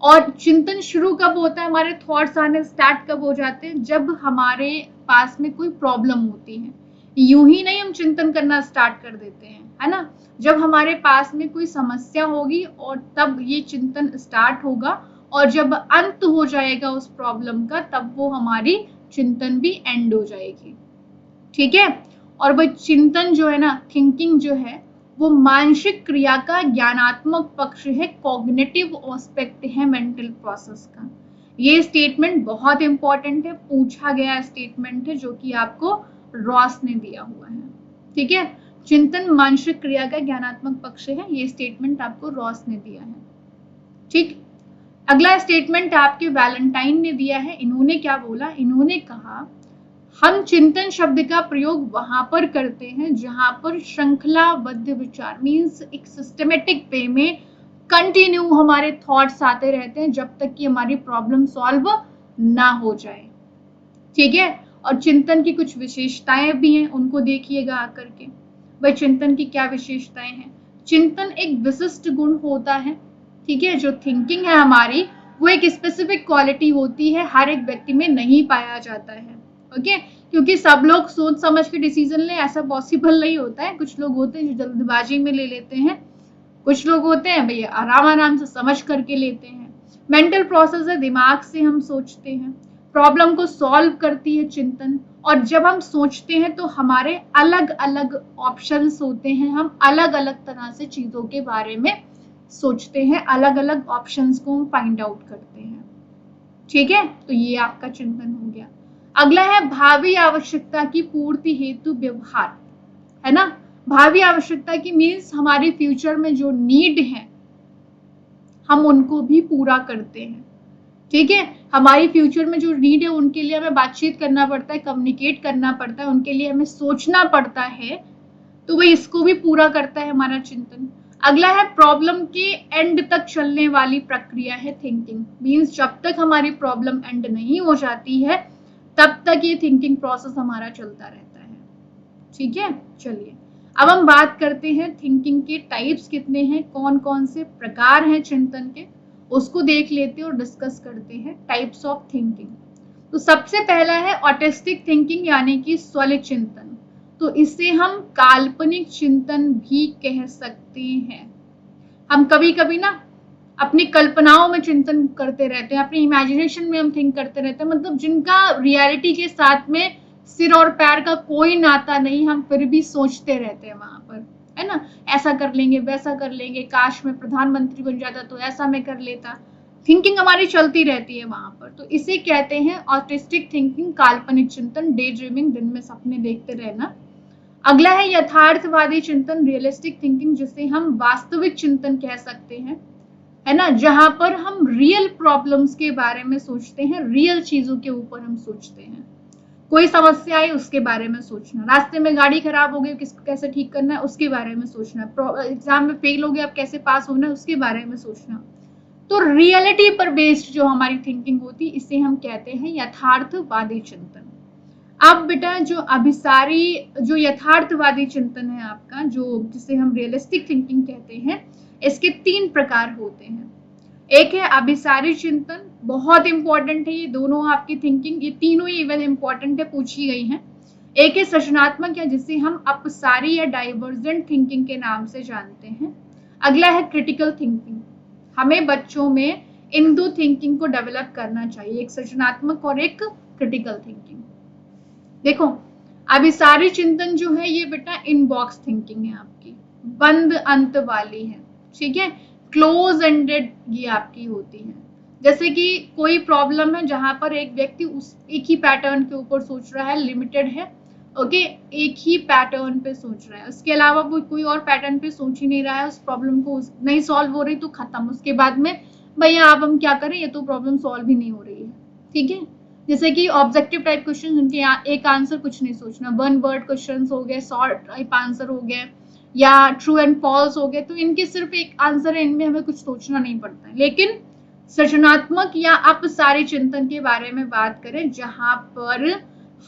और चिंतन शुरू कब होता है, हमारे थॉट्स आने स्टार्ट कब हो जाते हैं, जब हमारे पास में कोई प्रॉब्लम होती है। यूं ही नहीं हम चिंतन करना स्टार्ट कर देते हैं, है ना। जब हमारे पास में कोई समस्या होगी और तब ये चिंतन स्टार्ट होगा, और जब अंत हो जाएगा उस प्रॉब्लम का, तब वो हमारी चिंतन भी एंड हो जाएगी। ठीक है। और वह चिंतन जो है ना, थिंकिंग जो है, वो मानसिक क्रिया का ज्ञानात्मक पक्ष है, कॉग्निटिव एस्पेक्ट है मेंटल प्रोसेस का। ये स्टेटमेंट बहुत इंपॉर्टेंट है, पूछा गया स्टेटमेंट है, जो कि आपको रॉस ने दिया हुआ है। ठीक है। चिंतन मानसिक क्रिया का ज्ञानात्मक पक्ष है, ये स्टेटमेंट आपको रॉस ने दिया है। ठीक। अगला स्टेटमेंट आपके वैलेंटाइन ने दिया है। इन्होंने क्या बोला, इन्होंने कहा, हम चिंतन शब्द का प्रयोग वहां पर करते हैं जहां पर श्रृंखलाबद्ध विचार, मीन्स एक सिस्टमेटिक वे में कंटिन्यू हमारे थॉट्स आते रहते हैं, जब तक कि हमारी प्रॉब्लम सॉल्व ना हो जाए। ठीक है। और चिंतन की कुछ विशेषताएं भी हैं, उनको देखिएगा आकर के। भाई चिंतन की क्या विशेषताएं हैं। चिंतन एक विशिष्ट गुण होता है। ठीक है। जो थिंकिंग है हमारी, वो एक स्पेसिफिक क्वालिटी होती है, हर एक व्यक्ति में नहीं पाया जाता है। ओके। क्योंकि सब लोग सोच समझ के डिसीजन ले, ऐसा पॉसिबल नहीं होता है। कुछ लोग होते हैं जो जल्दबाजी में ले लेते हैं, कुछ लोग होते हैं भैया आराम आराम से समझ करके लेते हैं। मेंटल प्रोसेस है, दिमाग से हम सोचते हैं, प्रॉब्लम को सॉल्व करती है चिंतन। और जब हम सोचते हैं तो हमारे अलग अलग ऑप्शंस होते हैं, हम अलग अलग तरह से चीजों के बारे में सोचते हैं, अलग अलग ऑप्शंस को हम फाइंड आउट करते हैं। ठीक है। तो ये आपका चिंतन हो गया। अगला है भावी आवश्यकता की पूर्ति हेतु व्यवहार, है ना। भावी आवश्यकता की मीन्स हमारे फ्यूचर में जो नीड है, हम उनको भी पूरा करते हैं। ठीक है। हमारी फ्यूचर में जो नीड है, उनके लिए हमें बातचीत करना पड़ता है, कम्युनिकेट करना पड़ता है, उनके लिए हमें सोचना पड़ता है, तो वह इसको भी पूरा करता है हमारा चिंतन। अगला है प्रॉब्लम के एंड तक चलने वाली प्रक्रिया है थिंकिंग, मीन्स जब तक हमारी प्रॉब्लम एंड नहीं हो जाती है, तब तक ये थिंकिंग प्रोसेस हमारा चलता रहता है। ठीक है। चलिए अब हम बात करते हैं थिंकिंग के टाइप्स कितने हैं, कौन कौन से प्रकार हैं चिंतन के, उसको देख लेते हैं और डिस्कस करते हैं टाइप्स ऑफ थिंकिंग। तो सबसे पहला है ऑटिस्टिक थिंकिंग, यानी कि स्वलित चिंतन। तो इसे हम काल्पनिक चिंतन भी कह सकते हैं। हम कभी कभी ना अपनी कल्पनाओं में चिंतन करते रहते हैं, अपनी इमेजिनेशन में हम थिंक करते रहते हैं, मतलब जिनका रियलिटी के साथ में सिर और पैर का कोई नाता नहीं, हम फिर भी सोचते रहते हैं वहां पर, है ना। ऐसा कर लेंगे, वैसा कर लेंगे, काश मैं प्रधानमंत्री बन जाता तो ऐसा मैं कर लेता। थिंकिंग हमारी चलती रहती है वहां पर। तो इसे कहते हैं ऑटिस्टिक थिंकिंग, काल्पनिक चिंतन, डे ड्रीमिंग, दिन में सपने देखते रहना। अगला है यथार्थवादी चिंतन, रियलिस्टिक थिंकिंग, जिसे हम वास्तविक चिंतन कह सकते हैं, है ना, जहां पर हम रियल प्रॉब्लम्स के बारे में सोचते हैं, रियल चीजों के ऊपर हम सोचते हैं। कोई समस्या आई उसके बारे में सोचना, रास्ते में गाड़ी खराब हो गई किसको कैसे ठीक करना है उसके बारे में सोचना, एग्जाम में फेल हो गया अब कैसे पास होना है उसके बारे में सोचना। तो रियलिटी पर बेस्ड जो हमारी थिंकिंग होती है, इसे हम कहते हैं यथार्थवादी चिंतन। अब बेटा जो अभिसारी, जो यथार्थवादी चिंतन है आपका, जो जिसे हम रियलिस्टिक थिंकिंग कहते हैं, इसके 3 प्रकार होते हैं। एक है अभिसारी चिंतन, बहुत इंपॉर्टेंट है ये दोनों आपकी थिंकिंग, ये तीनों ही इवन इंपॉर्टेंट है, पूछी गई है। एक है सृजनात्मक, या जिसे हम अपसारी या डाइवर्जेंट थिंकिंग के नाम से जानते हैं। अगला है क्रिटिकल थिंकिंग। हमें बच्चों में इन 2 थिंकिंग को डेवलप करना चाहिए, एक सृजनात्मक और एक क्रिटिकल थिंकिंग। देखो अभिसारी चिंतन जो है ये बेटा इनबॉक्स थिंकिंग है आपकी, बंद अंत वाली है। ठीक है। क्लोज एंडेड ये आपकी होती है। जैसे कि कोई प्रॉब्लम है जहां पर एक व्यक्ति उस एक ही पैटर्न के ऊपर सोच रहा है, लिमिटेड है, ओके, एक ही पैटर्न पे सोच रहा है, उसके अलावा वो कोई और पैटर्न पे सोच ही नहीं रहा है, उस प्रॉब्लम को नहीं सॉल्व हो रही तो खत्म, उसके बाद में भैया अब हम क्या करें, ये तो प्रॉब्लम सॉल्व ही नहीं हो रही है। ठीक है। जैसे कि ऑब्जेक्टिव टाइप क्वेश्चन, उनके एक आंसर कुछ नहीं सोचना, 1 वर्ड क्वेश्चन हो गए, शॉर्ट टाइप आंसर हो गए, या ट्रू एंड फॉल्स हो गए, तो इनके सिर्फ एक आंसर है, इनमें हमें कुछ सोचना नहीं पड़ता है। लेकिन सृजनात्मक या अपसारी चिंतन के बारे में बात करें, जहां पर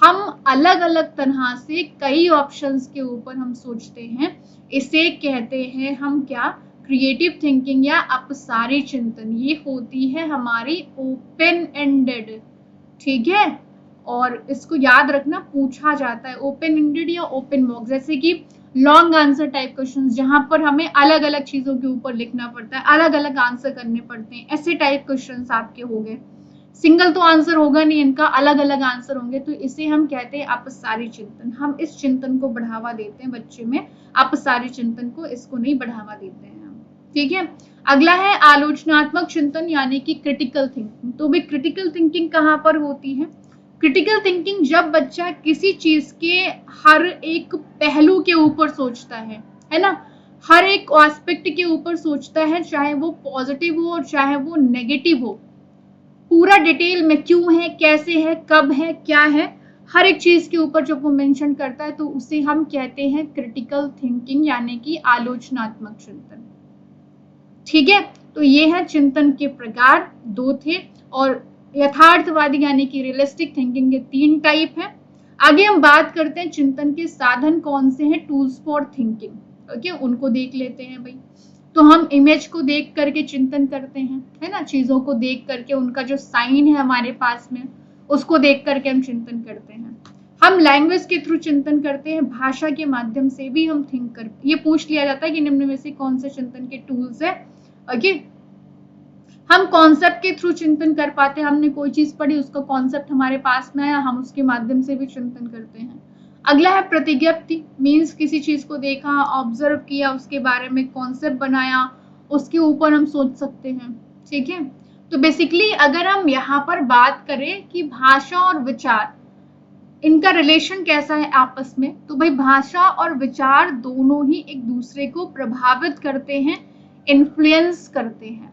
हम अलग अलग तरह से कई ऑप्शंस के ऊपर हम सोचते हैं, इसे कहते हैं हम क्या, क्रिएटिव थिंकिंग या अपसारी चिंतन। ये होती है हमारी ओपन एंडेड, ठीक है। और इसको याद रखना, पूछा जाता है ओपन एंडेड या ओपन बॉक्स, जैसे कि लॉन्ग आंसर टाइप क्वेश्चन जहां पर हमें अलग अलग चीजों के ऊपर लिखना पड़ता है, अलग अलग आंसर करने पड़ते हैं, ऐसे टाइप क्वेश्चन आपके हो गए। सिंगल तो आंसर होगा नहीं इनका, अलग अलग आंसर होंगे, तो इसे हम कहते हैं अपसारी चिंतन। हम इस चिंतन को बढ़ावा देते हैं बच्चे में, अपसारी चिंतन को, इसको नहीं बढ़ावा देते हैं हम, ठीक है। अगला है आलोचनात्मक चिंतन यानी कि क्रिटिकल थिंकिंग। तो भाई क्रिटिकल थिंकिंग कहाँ पर होती है? क्रिटिकल थिंकिंग जब बच्चा किसी चीज के हर एक पहलू के ऊपर सोचता है ना, हर एक एस्पेक्ट के ऊपर सोचता है, चाहे वो पॉजिटिव हो और चाहे वो नेगेटिव हो, पूरा डिटेल में क्यों है, कैसे है, कब है, क्या है, हर एक चीज के ऊपर जब वो मेंशन करता है, तो उसे हम कहते हैं क्रिटिकल थिंकिंग यानी कि आलोचनात्मक चिंतन, ठीक है। तो ये है चिंतन के प्रकार, दो थे। और यथार्थवादी यानी कि रियलिस्टिक थिंकिंग के 3 टाइप है। आगे हम बात करते हैं चिंतन के साधन कौन से हैं, टूल्स फॉर थिंकिंग, ओके, उनको देख लेते हैं भाई। तो हम इमेज को देख करके चिंतन करते हैं, है ना, चीजों को देख करके, उनका जो साइन है हमारे पास में, उसको देख करके हम चिंतन करते हैं। हम लैंग्वेज के थ्रू चिंतन करते हैं, भाषा के माध्यम से भी हम थिंक कर, ये पूछ लिया जाता है कि निम्न में से कौन से चिंतन के टूल्स है, ओके। हम कॉन्सेप्ट के थ्रू चिंतन कर पाते हैं, हमने कोई चीज पढ़ी, उसका कॉन्सेप्ट हमारे पास में आया, हम उसके माध्यम से भी चिंतन करते हैं। अगला है प्रतिज्ञप्ति, मीन्स किसी चीज को देखा, ऑब्जर्व किया, उसके बारे में कॉन्सेप्ट बनाया, उसके ऊपर हम सोच सकते हैं, ठीक है। तो बेसिकली अगर हम यहाँ पर बात करें कि भाषा और विचार, इनका रिलेशन कैसा है आपस में, तो भाई भाषा और विचार दोनों ही एक दूसरे को प्रभावित करते हैं, इन्फ्लुएंस करते हैं।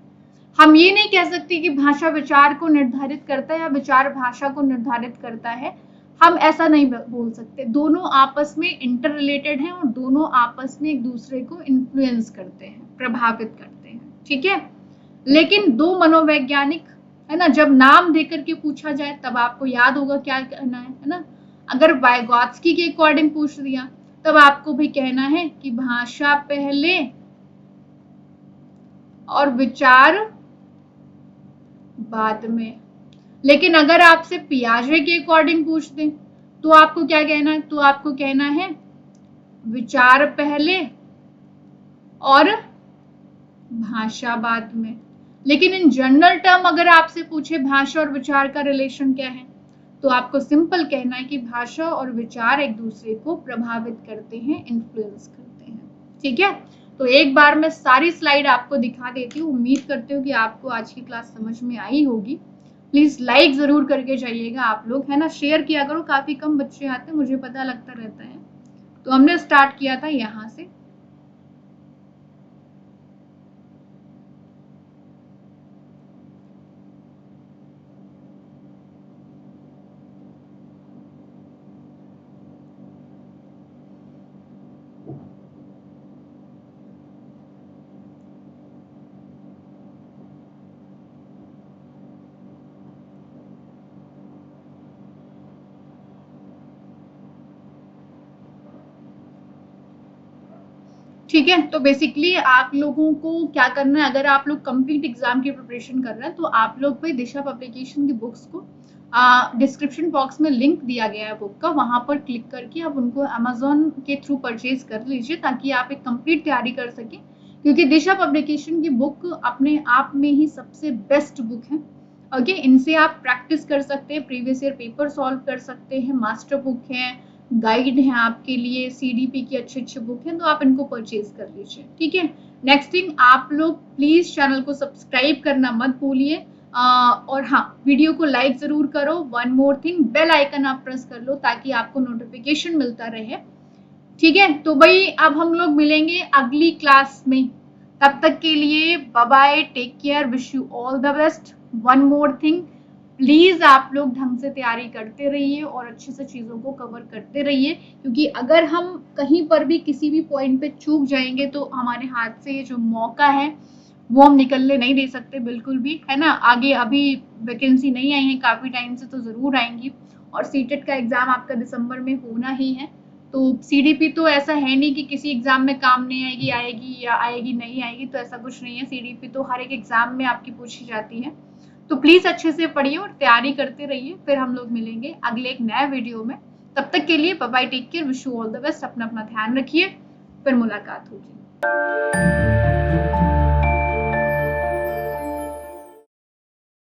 हम ये नहीं कह सकते कि भाषा विचार को निर्धारित करता है या विचार भाषा को निर्धारित करता है, हम ऐसा नहीं बोल सकते। दोनों आपस में इंटर रिलेटेड हैं और दोनों आपस में एक दूसरे को इन्फ्लुएंस करते हैं, प्रभावित करते हैं, ठीक है। लेकिन दो मनोवैज्ञानिक, है ना, जब नाम देकर के पूछा जाए तब आपको याद होगा क्या कहना है ना। अगर वाइगॉत्स्की के अकॉर्डिंग पूछ दिया तब आपको भी कहना है कि भाषा पहले और विचार बाद में। लेकिन अगर आपसे पियाजे के अकॉर्डिंग पूछ दें तो आपको क्या कहना है, तो आपको कहना है विचार पहले और भाषा बाद में। लेकिन इन जनरल टर्म अगर आपसे पूछे भाषा और विचार का रिलेशन क्या है, तो आपको सिंपल कहना है कि भाषा और विचार एक दूसरे को प्रभावित करते हैं, इन्फ्लुएंस करते हैं, ठीक है। तो एक बार मैं सारी स्लाइड आपको दिखा देती हूँ। उम्मीद करती हूँ कि आपको आज की क्लास समझ में आई होगी। प्लीज लाइक जरूर करके जाइएगा आप लोग, है ना, शेयर किया करो, काफी कम बच्चे आते हैं, मुझे पता लगता रहता है। तो हमने स्टार्ट किया था यहाँ से। ठीक है, तो बेसिकली आप लोगों को क्या करना है, अगर आप लोग कंप्लीट एग्जाम की प्रिपरेशन कर रहे हैं तो आप लोग भाई दिशा पब्लिकेशन की बुक्स को डिस्क्रिप्शन बॉक्स में लिंक दिया गया है बुक का, वहां पर क्लिक करके आप उनको अमेजोन के थ्रू परचेज कर लीजिए ताकि आप एक कंप्लीट तैयारी कर सकें। क्योंकि दिशा पब्लिकेशन की बुक अपने आप में ही सबसे बेस्ट बुक है, ओके। इनसे आप प्रैक्टिस कर सकते हैं, प्रीवियस ईयर पेपर सॉल्व कर सकते हैं, मास्टर बुक है, गाइड है आपके लिए, सीडीपी की अच्छे अच्छे बुक हैं, तो आप इनको परचेज कर लीजिए, ठीक है। नेक्स्ट थिंग, आप लोग प्लीज चैनल को सब्सक्राइब करना मत भूलिए, और हाँ, वीडियो को लाइक जरूर करो। One more thing, bell icon आप प्रेस कर लो ताकि आपको नोटिफिकेशन मिलता रहे, ठीक है। तो भाई अब हम लोग मिलेंगे अगली क्लास में, तब तक के लिए bye bye, take care, wish you all the best. One more thing, please आप लोग ढंग से तैयारी करते रहिए और अच्छे से चीजों को कवर करते रहिए, क्योंकि अगर हम कहीं पर भी किसी भी पॉइंट पे चूक जाएंगे तो हमारे हाथ से ये जो मौका है वो हम निकलने नहीं दे सकते बिल्कुल भी, है ना। आगे अभी वैकेंसी नहीं आई है काफी टाइम से, तो जरूर आएंगी और सीटेट का एग्जाम आपका दिसंबर में होना ही है। तो सीडीपी तो ऐसा है नहीं कि किसी एग्जाम में काम नहीं आएगी, आएगी या आएगी नहीं आएगी, तो ऐसा कुछ नहीं है। सीडीपी तो हर एक एग्जाम में आपकी पूछी जाती है। तो प्लीज अच्छे से पढ़िए और तैयारी करते रहिए। फिर हम लोग मिलेंगे अगले एक नए वीडियो में। तब तक के लिए bye bye, take care, wish you all the best. अपना अपना ध्यान रखिए, फिर मुलाकात होगी।